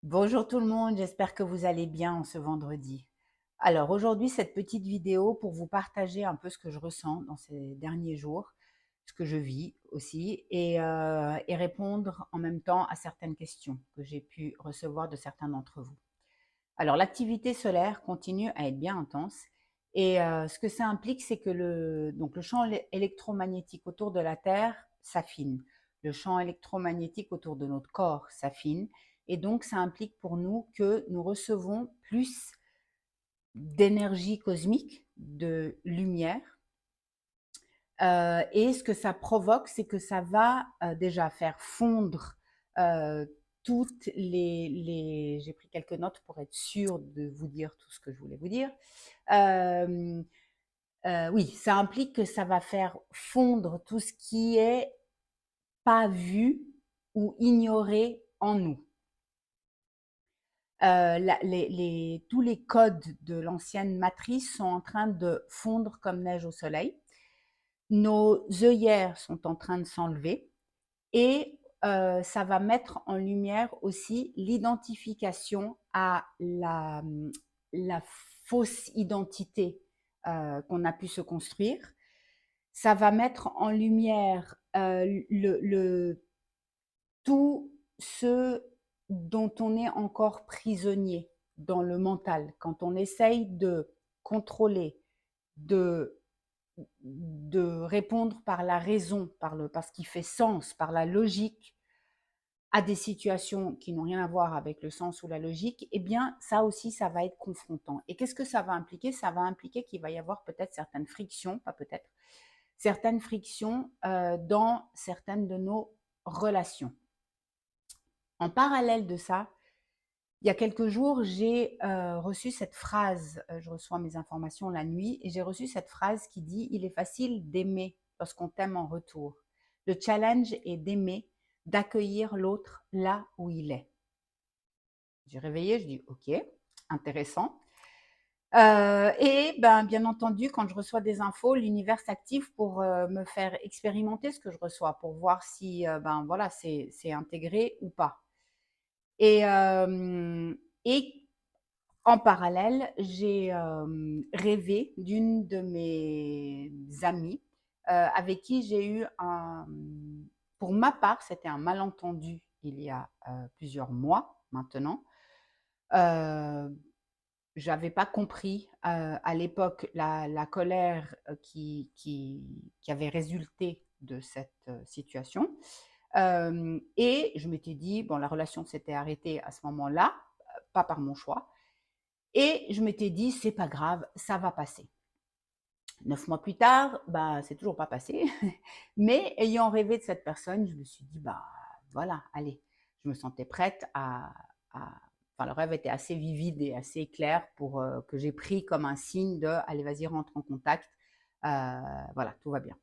Bonjour tout le monde, j'espère que vous allez bien en ce vendredi. Alors aujourd'hui, cette petite vidéo pour vous partager un peu ce que je ressens dans ces derniers jours, ce que je vis aussi, et répondre en même temps à certaines questions que j'ai pu recevoir de certains d'entre vous. Alors l'activité solaire continue à être bien intense et ce que ça implique, c'est que le champ électromagnétique autour de la Terre s'affine. Le champ électromagnétique autour de notre corps s'affine et donc ça implique pour nous que nous recevons plus d'énergie cosmique, de lumière. Et ce que ça provoque, c'est que ça va déjà faire fondre euh, toutes j'ai pris quelques notes pour être sûre de vous dire tout ce que je voulais vous dire. Euh, oui, ça implique que ça va faire fondre tout ce qui est pas vu ou ignoré en nous. Tous les codes de l'ancienne matrice sont en train de fondre comme neige au soleil. Nos œillères sont en train de s'enlever et ça va mettre en lumière aussi l'identification à la fausse identité qu'on a pu se construire. Ça va mettre en lumière tout ce dont on est encore prisonnier dans le mental. Quand on essaye de contrôler, de répondre par la raison, par ce qui fait sens, par la logique, à des situations qui n'ont rien à voir avec le sens ou la logique, eh bien, ça aussi, ça va être confrontant. Et qu'est-ce que ça va impliquer? Ça va impliquer qu'il va y avoir peut-être certaines frictions, pas peut-être, certaines frictions dans certaines de nos relations. En parallèle de ça, il y a quelques jours, j'ai reçu cette phrase, je reçois mes informations la nuit, et j'ai reçu cette phrase qui dit « Il est facile d'aimer lorsqu'on t'aime en retour. Le challenge est d'aimer, d'accueillir l'autre là où il est. » J'ai réveillé, je dis « Ok, intéressant. » Et ben, bien entendu, quand je reçois des infos, l'univers s'active pour me faire expérimenter ce que je reçois, pour voir si ben, voilà, c'est intégré ou pas. Et, et en parallèle, j'ai rêvé d'une de mes amies avec qui j'ai eu pour ma part, c'était un malentendu il y a plusieurs mois maintenant. Euh, J'avais pas compris à l'époque la colère qui avait résulté de cette situation. Et je m'étais dit, bon, la relation s'était arrêtée à ce moment-là, pas par mon choix. Et je m'étais dit, c'est pas grave, ça va passer. 9 mois plus tard, bah, c'est toujours pas passé. Mais ayant rêvé de cette personne, je me suis dit, bah voilà, allez, je me sentais prête enfin, le rêve était assez vivide et assez clair pour que j'ai pris comme un signe de, allez, vas-y, rentre en contact. Voilà, tout va bien.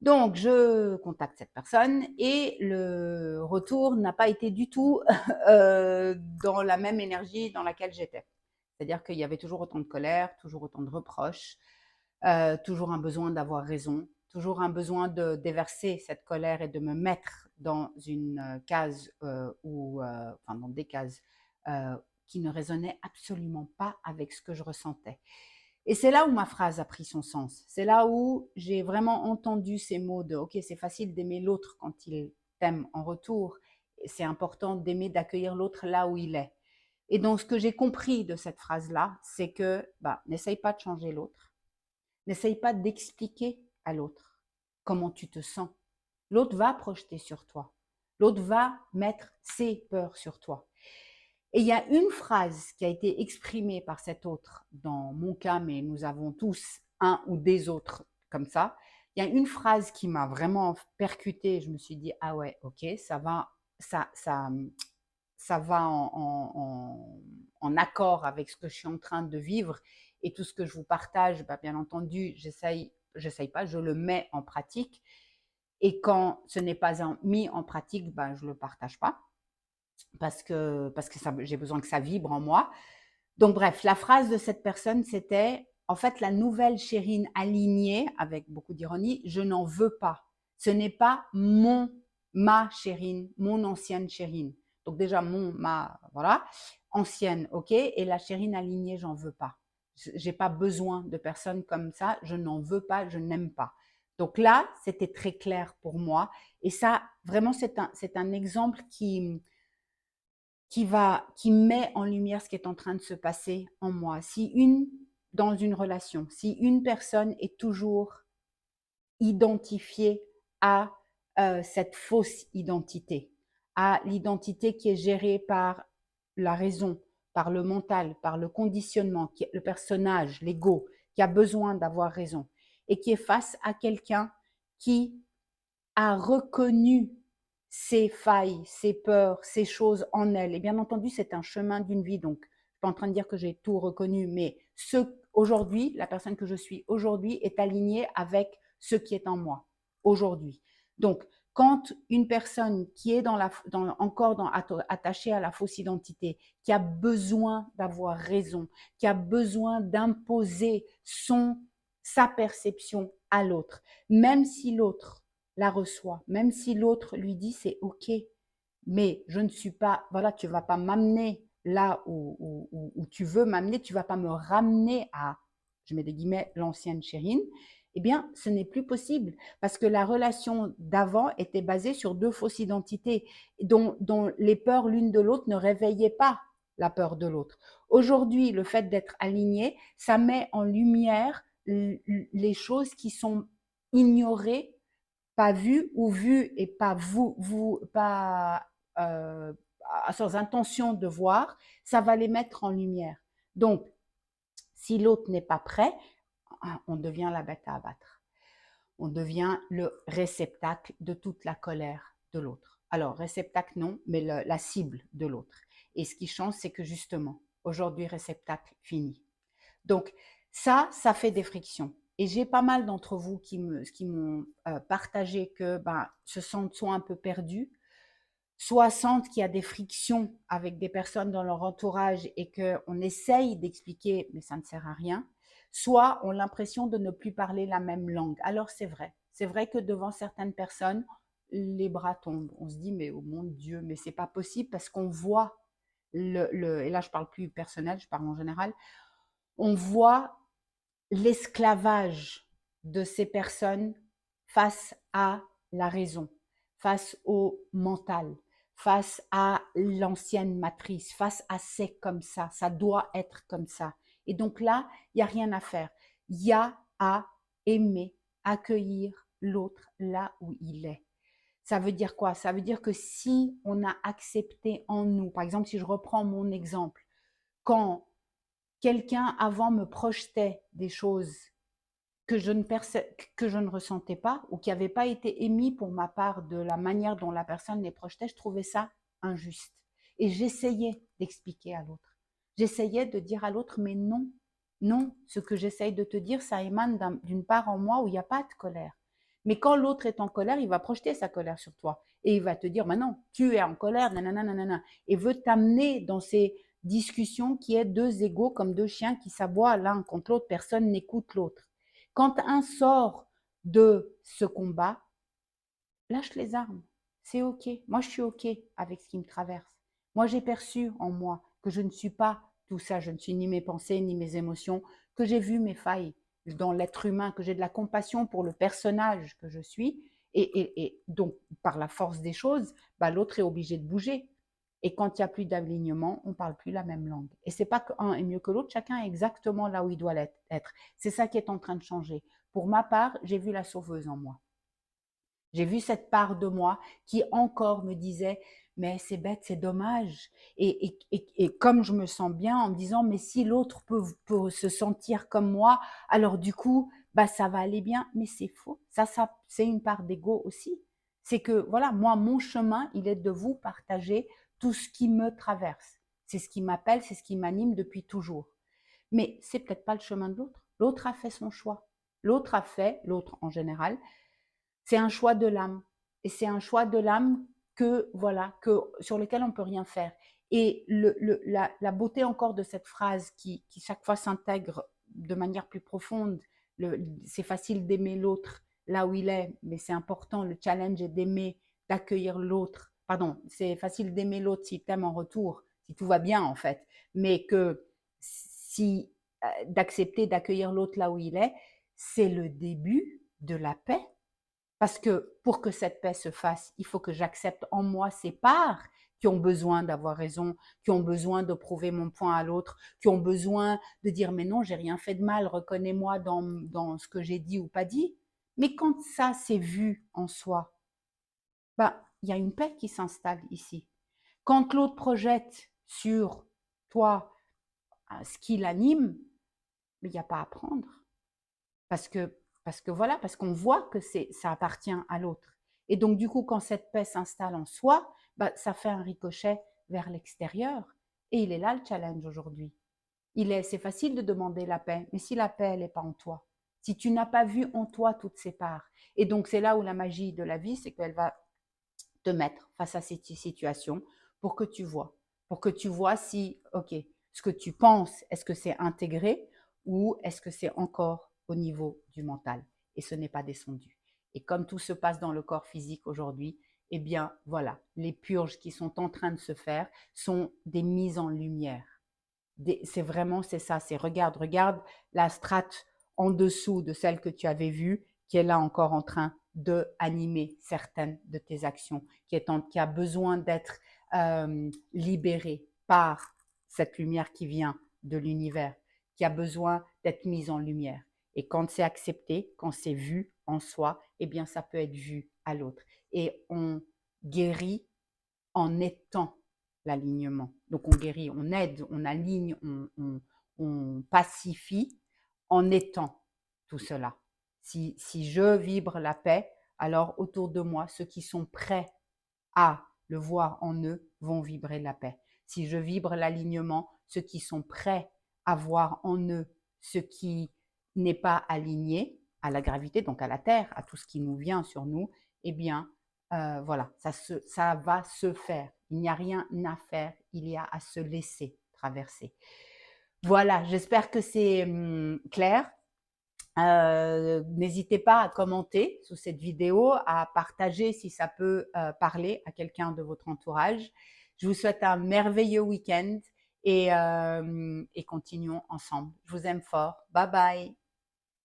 Donc, je contacte cette personne et le retour n'a pas été du tout dans la même énergie dans laquelle j'étais. C'est-à-dire qu'il y avait toujours autant de colère, toujours autant de reproches, toujours un besoin d'avoir raison, toujours un besoin de déverser cette colère et de me mettre dans une case enfin dans des cases euh, qui ne résonnaient absolument pas avec ce que je ressentais. Et c'est là où ma phrase a pris son sens. C'est là où j'ai vraiment entendu ces mots de OK, c'est facile d'aimer l'autre quand il t'aime en retour. C'est important d'aimer, d'accueillir l'autre là où il est. Et donc, ce que j'ai compris de cette phrase-là, c'est que bah, n'essaye pas de changer l'autre. N'essaye pas d'expliquer à l'autre comment tu te sens. L'autre va projeter sur toi. L'autre va mettre ses peurs sur toi. Et il y a une phrase qui a été exprimée par cet autre, dans mon cas, mais nous avons tous un ou des autres comme ça. Il y a une phrase qui m'a vraiment percutée. Je me suis dit, ah ouais, ok, ça va en accord avec ce que je suis en train de vivre et tout ce que je vous partage. Bah, bien entendu, j'essaye pas, je le mets en pratique. Et quand ce n'est pas mis en pratique, bah, je ne le partage pas parce que j'ai besoin que ça vibre en moi. Donc bref, la phrase de cette personne, c'était en fait la nouvelle Chérine alignée, avec beaucoup d'ironie, je n'en veux pas. Ce n'est pas ma Chérine, mon ancienne Chérine. Donc déjà, voilà, ancienne, ok, et la chérine alignée, j'en veux pas. J'ai pas besoin de personnes comme ça, je n'en veux pas, je n'aime pas. Donc là, c'était très clair pour moi. Et ça, vraiment, c'est un exemple qui met en lumière ce qui est en train de se passer en moi. Dans une relation, si une personne est toujours identifiée à cette fausse identité, à l'identité qui est gérée par la raison, par le mental, par le conditionnement, le personnage, l'ego, qui a besoin d'avoir raison, et qui est face à quelqu'un qui a reconnu ses failles, ses peurs, ses choses en elle. Et bien entendu, c'est un chemin d'une vie. Donc, je suis pas en train de dire que j'ai tout reconnu, mais aujourd'hui, la personne que je suis aujourd'hui est alignée avec ce qui est en moi aujourd'hui. Donc, quand une personne qui est attachée à la fausse identité, qui a besoin d'avoir raison, qui a besoin d'imposer sa perception à l'autre, même si l'autre la reçoit, même si l'autre lui dit c'est ok, mais je ne suis pas, voilà, tu vas pas m'amener là où tu veux m'amener, tu vas pas me ramener à, je mets des guillemets, l'ancienne chérine, eh bien, ce n'est plus possible parce que la relation d'avant était basée sur deux fausses identités dont les peurs l'une de l'autre ne réveillaient pas la peur de l'autre. Aujourd'hui, le fait d'être aligné, ça met en lumière les choses qui sont ignorées, pas vues ou vues et pas pas euh, sans intention de voir, ça va les mettre en lumière. Donc, si l'autre n'est pas prêt, on devient la bête à abattre. On devient le réceptacle de toute la colère de l'autre. Alors, réceptacle non, mais la cible de l'autre. Et ce qui change, c'est que justement, aujourd'hui, réceptacle fini. Donc, ça fait des frictions. Et j'ai pas mal d'entre vous qui m'ont partagé que se sentent soit un peu perdus, soit sentent qu'il y a des frictions avec des personnes dans leur entourage et qu'on essaye d'expliquer, mais ça ne sert à rien, soit ont l'impression de ne plus parler la même langue. Alors c'est vrai que devant certaines personnes, les bras tombent. On se dit, mais oh mon Dieu, mais c'est pas possible parce qu'on voit et là je parle plus personnel, je parle en général, on voit l'esclavage de ces personnes face à la raison, face au mental, face à l'ancienne matrice, face à c'est comme ça doit être comme ça. Et donc là, il n'y a rien à faire. Il y a à aimer, accueillir l'autre là où il est. Ça veut dire quoi? Ça veut dire que si on a accepté en nous, par exemple, si je reprends mon exemple, quand quelqu'un avant me projetait des choses que je ne ressentais pas ou qui n'avaient pas été émis pour ma part de la manière dont la personne les projetait, je trouvais ça injuste. Et j'essayais d'expliquer à l'autre. J'essayais de dire à l'autre, mais non, non, ce que j'essaye de te dire, ça émane d'une part en moi où il n'y a pas de colère. Mais quand l'autre est en colère, il va projeter sa colère sur toi. Et il va te dire, non, tu es en colère, nanana, nanana. Et veut t'amener dans ces discussions qui est deux égaux comme deux chiens qui s'aboient l'un contre l'autre, personne n'écoute l'autre. Quand un sort de ce combat, lâche les armes. C'est OK. Moi, je suis OK avec ce qui me traverse. Moi, j'ai perçu en moi que je ne suis pas tout ça. Je ne suis ni mes pensées, ni mes émotions, que j'ai vu mes failles dans l'être humain, que j'ai de la compassion pour le personnage que je suis. Et donc, par la force des choses, l'autre est obligé de bouger. Et quand il n'y a plus d'alignement, on ne parle plus la même langue. Et ce n'est pas qu'un est mieux que l'autre, chacun est exactement là où il doit être. C'est ça qui est en train de changer. Pour ma part, j'ai vu la sauveuse en moi. J'ai vu cette part de moi qui encore me disait, mais c'est bête, c'est dommage. Et comme je me sens bien en me disant, mais si l'autre peut se sentir comme moi, alors du coup, ça va aller bien. Mais c'est faux. Ça c'est une part d'ego aussi. C'est que, voilà, moi, mon chemin, il est de vous partager tout ce qui me traverse. C'est ce qui m'appelle, c'est ce qui m'anime depuis toujours. Mais c'est peut-être pas le chemin de l'autre. L'autre a fait son choix. L'autre en général, c'est un choix de l'âme. Et c'est un choix de l'âme sur lequel on ne peut rien faire. Et la beauté encore de cette phrase qui chaque fois s'intègre de manière plus profonde, c'est facile d'aimer l'autre là où il est, mais c'est important, le challenge est d'aimer, d'accueillir l'autre pardon, c'est facile d'aimer l'autre s'il t'aime en retour, si tout va bien en fait, mais que si d'accepter d'accueillir l'autre là où il est, c'est le début de la paix. Parce que pour que cette paix se fasse, il faut que j'accepte en moi ces parts qui ont besoin d'avoir raison, qui ont besoin de prouver mon point à l'autre, qui ont besoin de dire mais non, j'ai rien fait de mal, reconnais-moi dans ce que j'ai dit ou pas dit. Mais quand ça c'est vu en soi, bah, il y a une paix qui s'installe ici. Quand l'autre projette sur toi ce qui l'anime, mais il n'y a pas à prendre. Parce que, voilà, parce qu'on voit que ça appartient à l'autre. Et donc, du coup, quand cette paix s'installe en soi, bah, ça fait un ricochet vers l'extérieur. Et il est là le challenge aujourd'hui. C'est facile de demander la paix, mais si la paix, elle n'est pas en toi, si tu n'as pas vu en toi toutes ces parts, et donc c'est là où la magie de la vie, c'est qu'elle va te mettre face à cette situation pour que tu vois si, ok, ce que tu penses, est-ce que c'est intégré ou est-ce que c'est encore au niveau du mental et ce n'est pas descendu. Et comme tout se passe dans le corps physique aujourd'hui, eh bien voilà, les purges qui sont en train de se faire sont des mises en lumière. C'est vraiment, c'est ça, c'est regarde la strate en dessous de celle que tu avais vue, qui est là encore en train de animer certaines de tes actions, qui a besoin d'être libérée par cette lumière qui vient de l'univers, qui a besoin d'être mise en lumière. Et quand c'est accepté, quand c'est vu en soi, eh bien ça peut être vu à l'autre. Et on guérit en étant l'alignement. Donc on guérit, on aide, on aligne, on pacifie en étant tout cela. Si je vibre la paix, alors autour de moi, ceux qui sont prêts à le voir en eux vont vibrer la paix. Si je vibre l'alignement, ceux qui sont prêts à voir en eux ce qui n'est pas aligné à la gravité, donc à la terre, à tout ce qui nous vient sur nous, eh bien, voilà, ça va se faire. Il n'y a rien à faire, il y a à se laisser traverser. Voilà, j'espère que c'est clair. N'hésitez pas à commenter sous cette vidéo, à partager si ça peut parler à quelqu'un de votre entourage. Je vous souhaite un merveilleux week-end et continuons ensemble. Je vous aime fort. Bye bye.